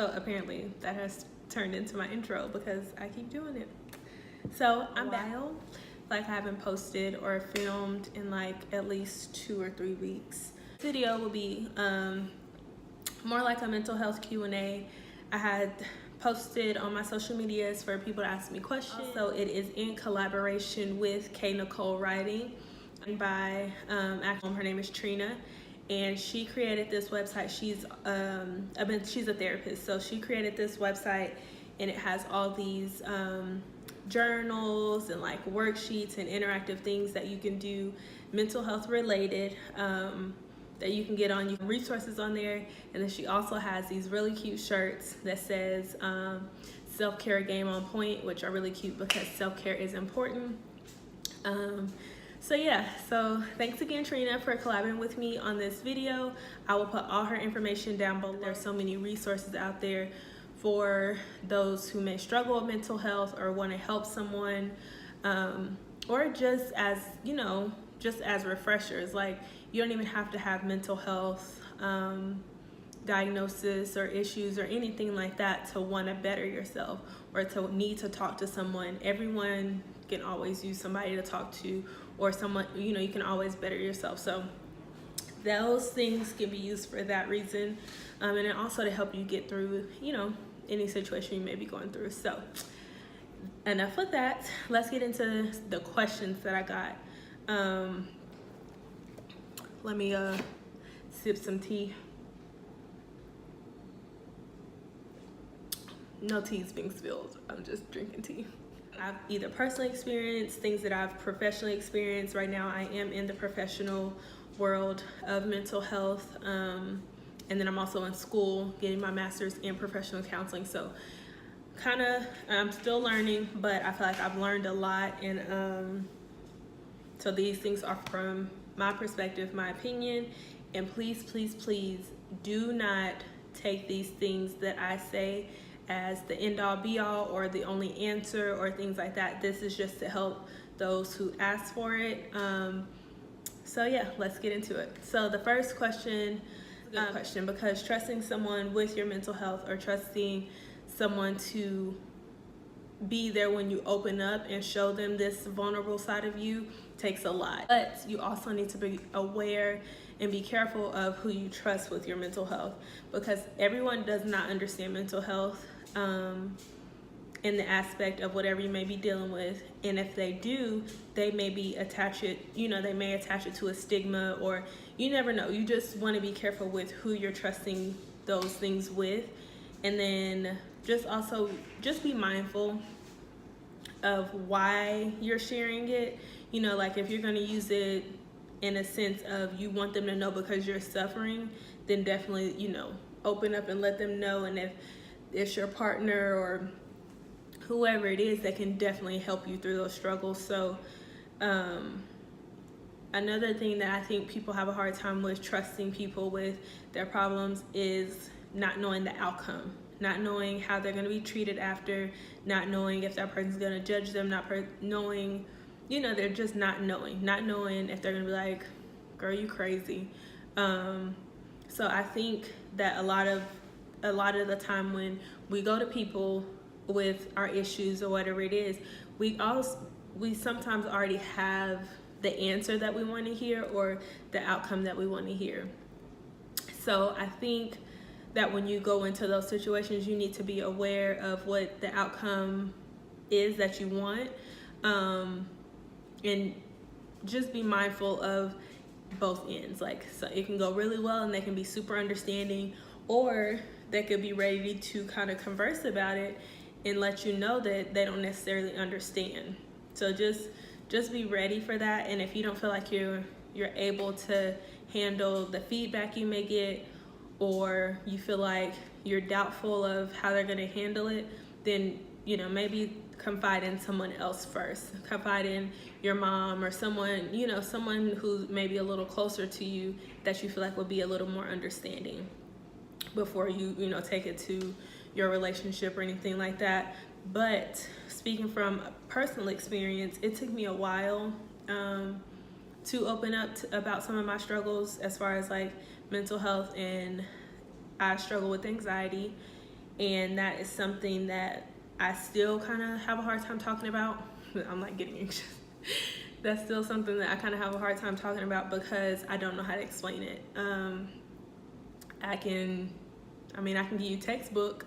So apparently that has turned into my intro because I keep doing it. So I'm back. Like I haven't posted or filmed in like at least 2 or 3 weeks. This video will be more like a mental health Q&A. I had posted on my social medias for people to ask me questions. So it is in collaboration with Nicole Writing by actually her name is Trina, and she created this website. She's a therapist, so she created this website, and it has all these journals and like worksheets and interactive things that you can do mental health related, that you can get on resources on there. And then she also has these really cute shirts that says self-care game on point, which are really cute because self-care is important. So yeah, so thanks again, Trina, for collaborating with me on this video. I will put all her information down below. There's so many resources out there for those who may struggle with mental health or want to help someone, or just as, you know, just as refreshers. Like, you don't even have to have mental health diagnosis or issues or anything like that to want to better yourself or to need to talk to someone. Everyone can always use somebody to talk to, or someone, you know, you can always better yourself. So those things can be used for that reason, and then also to help you get through, you know, any situation you may be going through. So enough with that. Let's get into the questions that I got. Let me sip some tea. No tea's being spilled. I'm just drinking tea. I've either personally experienced things that I've professionally experienced. Right now I am in the professional world of mental health, and then I'm also in school getting my master's in professional counseling. So I'm still learning, but I feel like I've learned a lot. And so these things are from my perspective, my opinion. And please, please, please do not take these things that I say as the end all be all or the only answer or things like that. This is just to help those who ask for it. So yeah, let's get into it. So the first question, because trusting someone with your mental health or trusting someone to be there when you open up and show them this vulnerable side of you takes a lot. But you also need to be aware and be careful of who you trust with your mental health, because everyone does not understand mental health in the aspect of whatever you may be dealing with. And if they do, they may be attach it, you know, they may attach it to a stigma, or you never know. You just want to be careful with who you're trusting those things with. And then just be mindful of why you're sharing it. You know, like if you're going to use it in a sense of you want them to know because you're suffering, then definitely, you know, open up and let them know. And if it's your partner or whoever it is, that can definitely help you through those struggles. So another thing that I think people have a hard time with trusting people with their problems is not knowing the outcome, not knowing how they're going to be treated after, not knowing if that person's going to judge them, not knowing, you know, they're just not knowing if they're going to be like, girl, you crazy. So I think that a lot of the time when we go to people with our issues or whatever it is, we sometimes already have the answer that we want to hear or the outcome that we want to hear. So I think that when you go into those situations, you need to be aware of what the outcome is that you want, and just be mindful of both ends. Like, so it can go really well and they can be super understanding, or they could be ready to kind of converse about it and let you know that they don't necessarily understand. So just be ready for that. And if you don't feel like you're able to handle the feedback you may get, or you feel like you're doubtful of how they're going to handle it, then, you know, maybe confide in someone else first. Confide in your mom or someone, you know, someone who may be a little closer to you that you feel like will be a little more understanding before you know, take it to your relationship or anything like that. But speaking from personal experience, it took me a while to open up about some of my struggles as far as like mental health, and I struggle with anxiety. And that is something that I still kind of have a hard time talking about. I'm like getting anxious. That's still something that I kind of have a hard time talking about because I don't know how to explain it. I can give you textbook.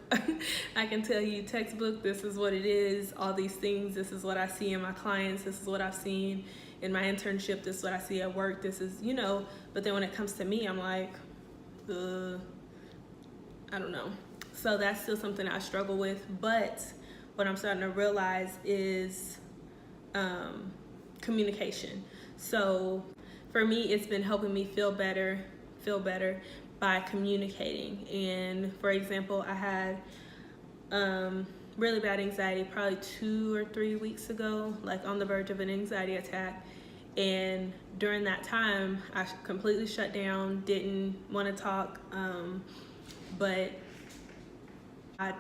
I can tell you textbook, this is what it is, all these things, this is what I see in my clients, this is what I've seen in my internship, this is what I see at work, this is, but then when it comes to me, I'm like, I don't know. So that's still something I struggle with, but what I'm starting to realize is communication. So for me, it's been helping me feel better by communicating. And for example, I had really bad anxiety probably 2 or 3 weeks ago, like on the verge of an anxiety attack. And during that time, I completely shut down, didn't want to talk, but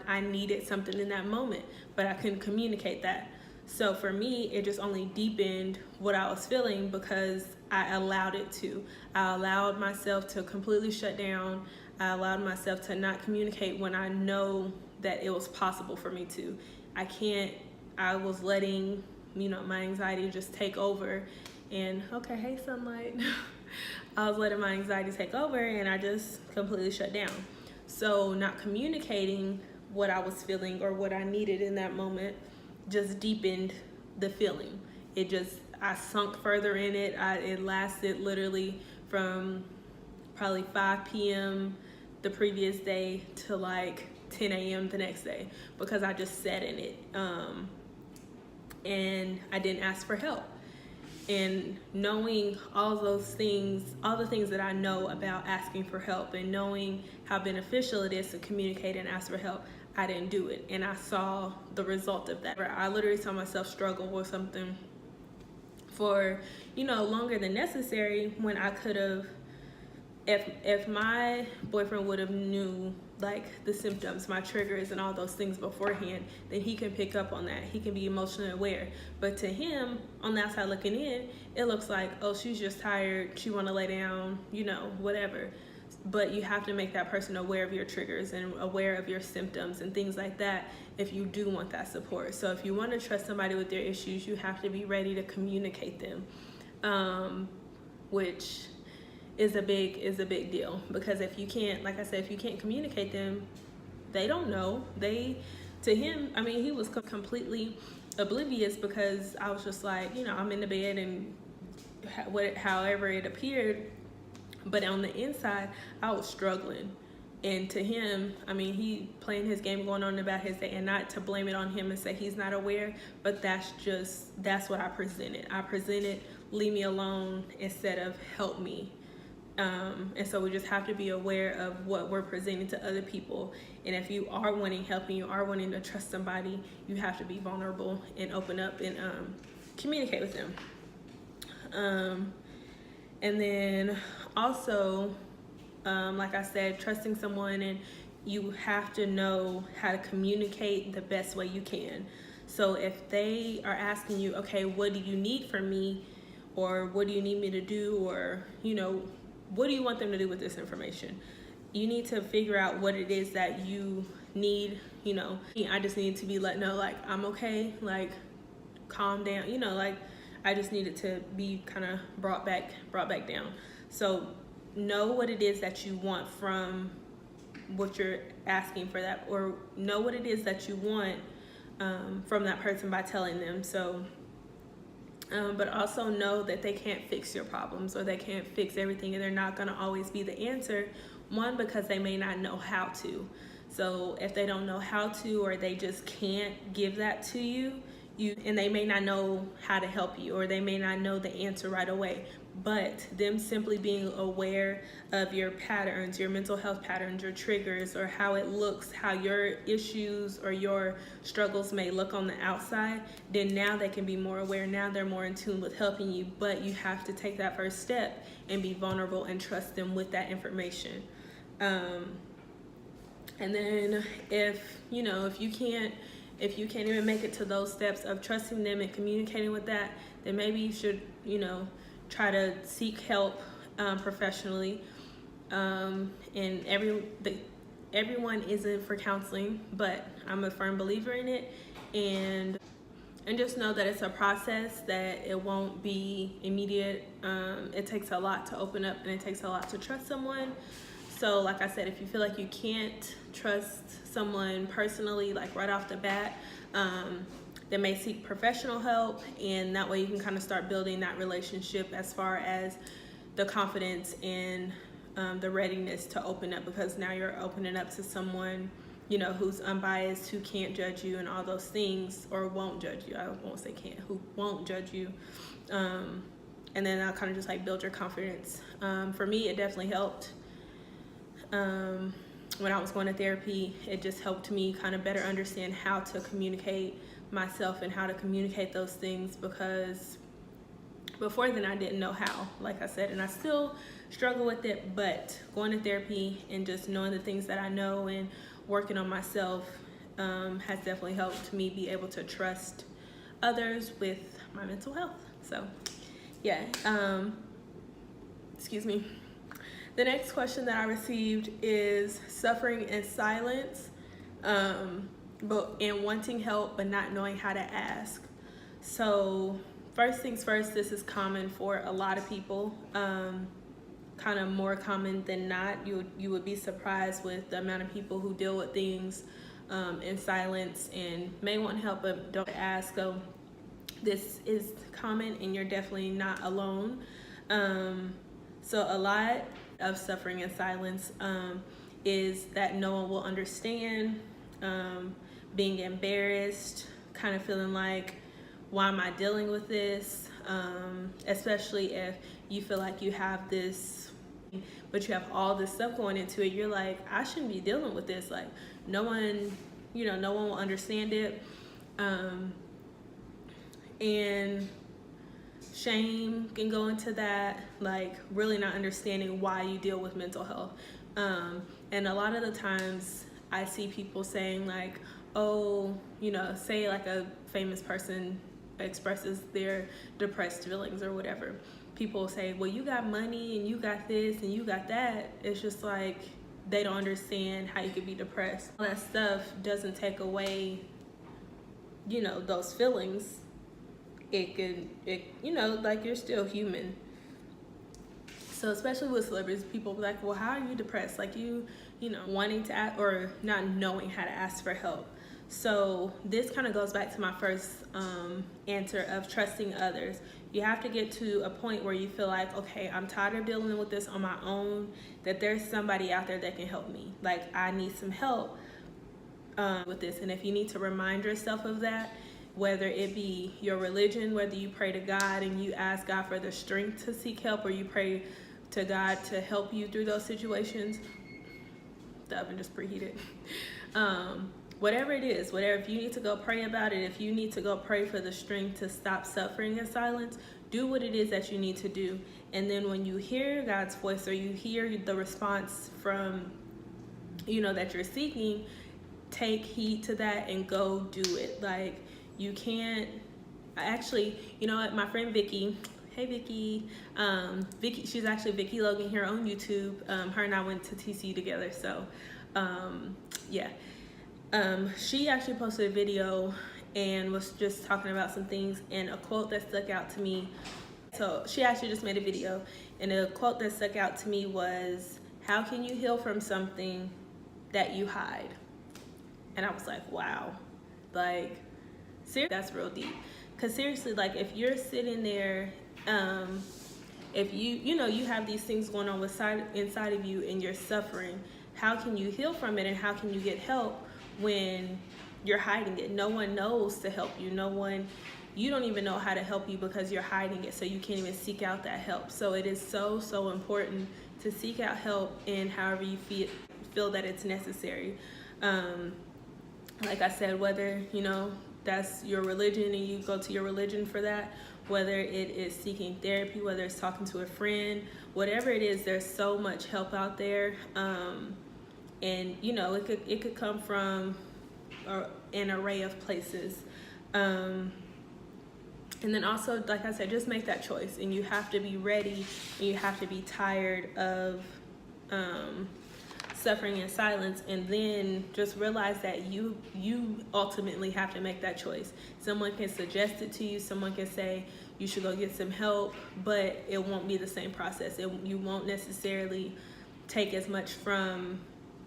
I needed something in that moment, but I couldn't communicate that. So for me, it just only deepened what I was feeling because I allowed it to. I allowed myself to completely shut down. I allowed myself to not communicate when I know that it was possible for me to. I was letting, my anxiety just take over. And okay, hey sunlight. I was letting my anxiety take over and I just completely shut down. So not communicating what I was feeling or what I needed in that moment just deepened the feeling. I sunk further in it. It lasted literally from probably 5 p.m. the previous day to like 10 a.m. the next day because I just sat in it. And I didn't ask for help. And knowing all the things that I know about asking for help and knowing how beneficial it is to communicate and ask for help, I didn't do it. And I saw the result of that. I literally saw myself struggle with something for, longer than necessary when I could have, if my boyfriend would have knew like the symptoms, my triggers and all those things beforehand, then he can pick up on that. He can be emotionally aware. But to him, on the outside looking in, it looks like, oh, she's just tired, she wanna lay down, whatever. But you have to make that person aware of your triggers and aware of your symptoms and things like that if you do want that support. So if you want to trust somebody with their issues, you have to be ready to communicate them, which is a big deal, because if you can't, like I said, if you can't communicate them, they don't know. To him, he was completely oblivious because I was just like, I'm in the bed and however it appeared. But on the inside, I was struggling. And to him, he playing his game, going on about his day, and not to blame it on him and say he's not aware, but that's what I presented. I presented, leave me alone instead of help me. And so we just have to be aware of what we're presenting to other people. And if you are wanting help and you are wanting to trust somebody, you have to be vulnerable and open up and communicate with them. And then also, like I said, trusting someone, and you have to know how to communicate the best way you can. So if they are asking you, okay, what do you need from me? Or what do you need me to do? Or, what do you want them to do with this information? You need to figure out what it is that you need. I just need to be let know, like, I'm okay, like, calm down, I just needed to be kind of brought back down. So know what it is that you want from what you're asking for that, or know what it is that you want from that person by telling them. So, but also know that they can't fix your problems, or they can't fix everything, and they're not gonna always be the answer. One, because they may not know how to. So if they don't know how to, or they just can't give that to you, and they may not know how to help you, or they may not know the answer right away. But them simply being aware of your patterns, your mental health patterns, your triggers, or how it looks, how your issues or your struggles may look on the outside, then now they can be more aware. Now they're more in tune with helping you. But you have to take that first step and be vulnerable and trust them with that information. And then if you can't even make it to those steps of trusting them and communicating with that, then maybe you should, try to seek help professionally. And everyone isn't for counseling, but I'm a firm believer in it, and just know that it's a process, that it won't be immediate. It takes a lot to open up, and it takes a lot to trust someone. So like I said, if you feel like you can't trust someone personally, like right off the bat, then may seek professional help, and that way you can kind of start building that relationship as far as the confidence and the readiness to open up, because now you're opening up to someone, you know, who's unbiased, who can't judge you and all those things, or won't judge you. I won't say can't, who won't judge you. And then that'll kind of just like build your confidence. For me, it definitely helped. When I was going to therapy, it just helped me kind of better understand how to communicate myself and how to communicate those things, because before then I didn't know how, like I said, and I still struggle with it. But going to therapy and just knowing the things that I know and working on myself has definitely helped me be able to trust others with my mental health. So yeah, excuse me. The next question that I received is suffering in silence, and wanting help but not knowing how to ask. So first things first, this is common for a lot of people, kind of more common than not. You would be surprised with the amount of people who deal with things in silence and may want help but don't ask. So this is common, and you're definitely not alone. So a lot of suffering in silence is that no one will understand, being embarrassed, kind of feeling like, why am I dealing with this? Especially if you feel like you have this, but you have all this stuff going into it. You're like, I shouldn't be dealing with this. Like, no one, you know, no one will understand it. And shame can go into that, like really not understanding why you deal with mental health. And a lot of the times I see people saying like, oh, you know, say like a famous person expresses their depressed feelings or whatever. People say, well, you got money and you got this and you got that. It's just like they don't understand how you could be depressed. All that stuff doesn't take away, you know, those feelings. It you know, like, you're still human. So especially with celebrities, people be like, well, how are you depressed? Like, you know, wanting to ask or not knowing how to ask for help. So this kind of goes back to my first answer of trusting others. You have to get to a point where you feel like, okay, I'm tired of dealing with this on my own, that there's somebody out there that can help me. Like, I need some help with this. And if you need to remind yourself of that, whether it be your religion, whether you pray to God and you ask God for the strength to seek help, or you pray to God to help you through those situations. The oven just preheated. Whatever it is, if you need to go pray about it, if you need to go pray for the strength to stop suffering in silence, do what it is that you need to do. And then when you hear God's voice, or you hear the response from, you know, that you're seeking, take heed to that and go do it. Like, you can't, actually, you know what, my friend Vicky, hey Vicky, Vicky, she's actually Vicky Logan here on YouTube. Her and I went to TCU together, so yeah. She actually posted a video and was just talking about some things, and a quote that stuck out to me. So she actually just made a video, and a quote that stuck out to me was, how can you heal from something that you hide? And I was like, wow, like, seriously, that's real deep. Because seriously, like, if you're sitting there, if you know, you have these things going on inside of you and you're suffering, how can you heal from it, and how can you get help when you're hiding it? No one knows to help you. You don't even know how to help you because you're hiding it, so you can't even seek out that help. So it is so important to seek out help in however you feel that it's necessary. Like I said, whether, you know, that's your religion and you go to your religion for that, whether it is seeking therapy, whether it's talking to a friend, whatever it is, there's so much help out there. And you know, it could come from an array of places. And then also, like I said, just make that choice, and you have to be ready, and you have to be tired of suffering in silence, and then just realize that you ultimately have to make that choice. Someone can suggest it to you, someone can say you should go get some help, but it won't be the same process. You won't necessarily take as much from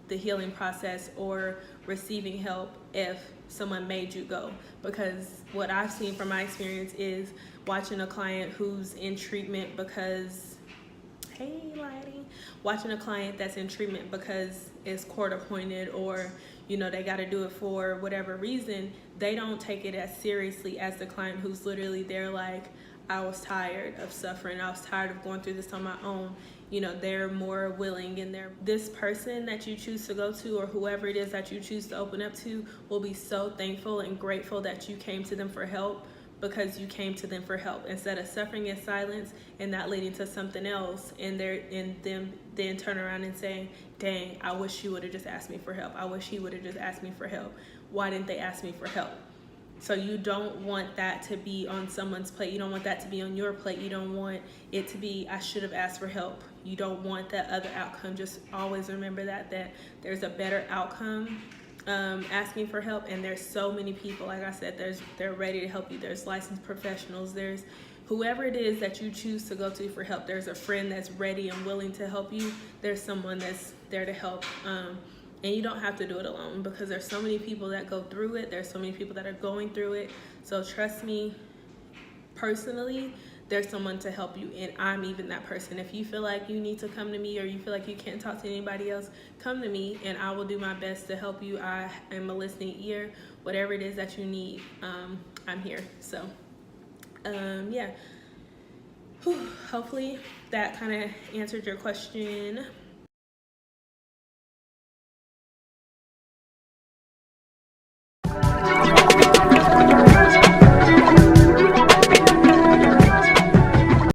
the healing process or receiving help if someone made you go. Because what I've seen from my experience is watching a client who's in treatment because, watching a client that's in treatment because it's court appointed, or they got to do it for whatever reason, they don't take it as seriously as the client who's literally there like, I was tired of suffering, I was tired of going through this on my own. They're more willing, and this person that you choose to go to, or whoever it is that you choose to open up to, will be so thankful and grateful that you came to them for help, because you came to them for help instead of suffering in silence and that leading to something else, and them then turn around and saying, dang, I wish she would have just asked me for help. I wish he would have just asked me for help. Why didn't they ask me for help? So you don't want that to be on someone's plate. You don't want that to be on your plate. You don't want it to be, I should have asked for help. You don't want that other outcome. Just always remember that there's a better outcome asking for help. And there's so many people, like I said, they're ready to help you. There's licensed professionals. There's whoever it is that you choose to go to for help. There's a friend that's ready and willing to help you. There's someone that's there to help. And you don't have to do it alone, because there's so many people that go through it. There's so many people that are going through it. So trust me, personally, there's someone to help you, and I'm even that person. If you feel like you need to come to me, or you feel like you can't talk to anybody else, come to me and I will do my best to help you. I am a listening ear. Whatever it is that you need, I'm here. So yeah, hopefully that kind of answered your question.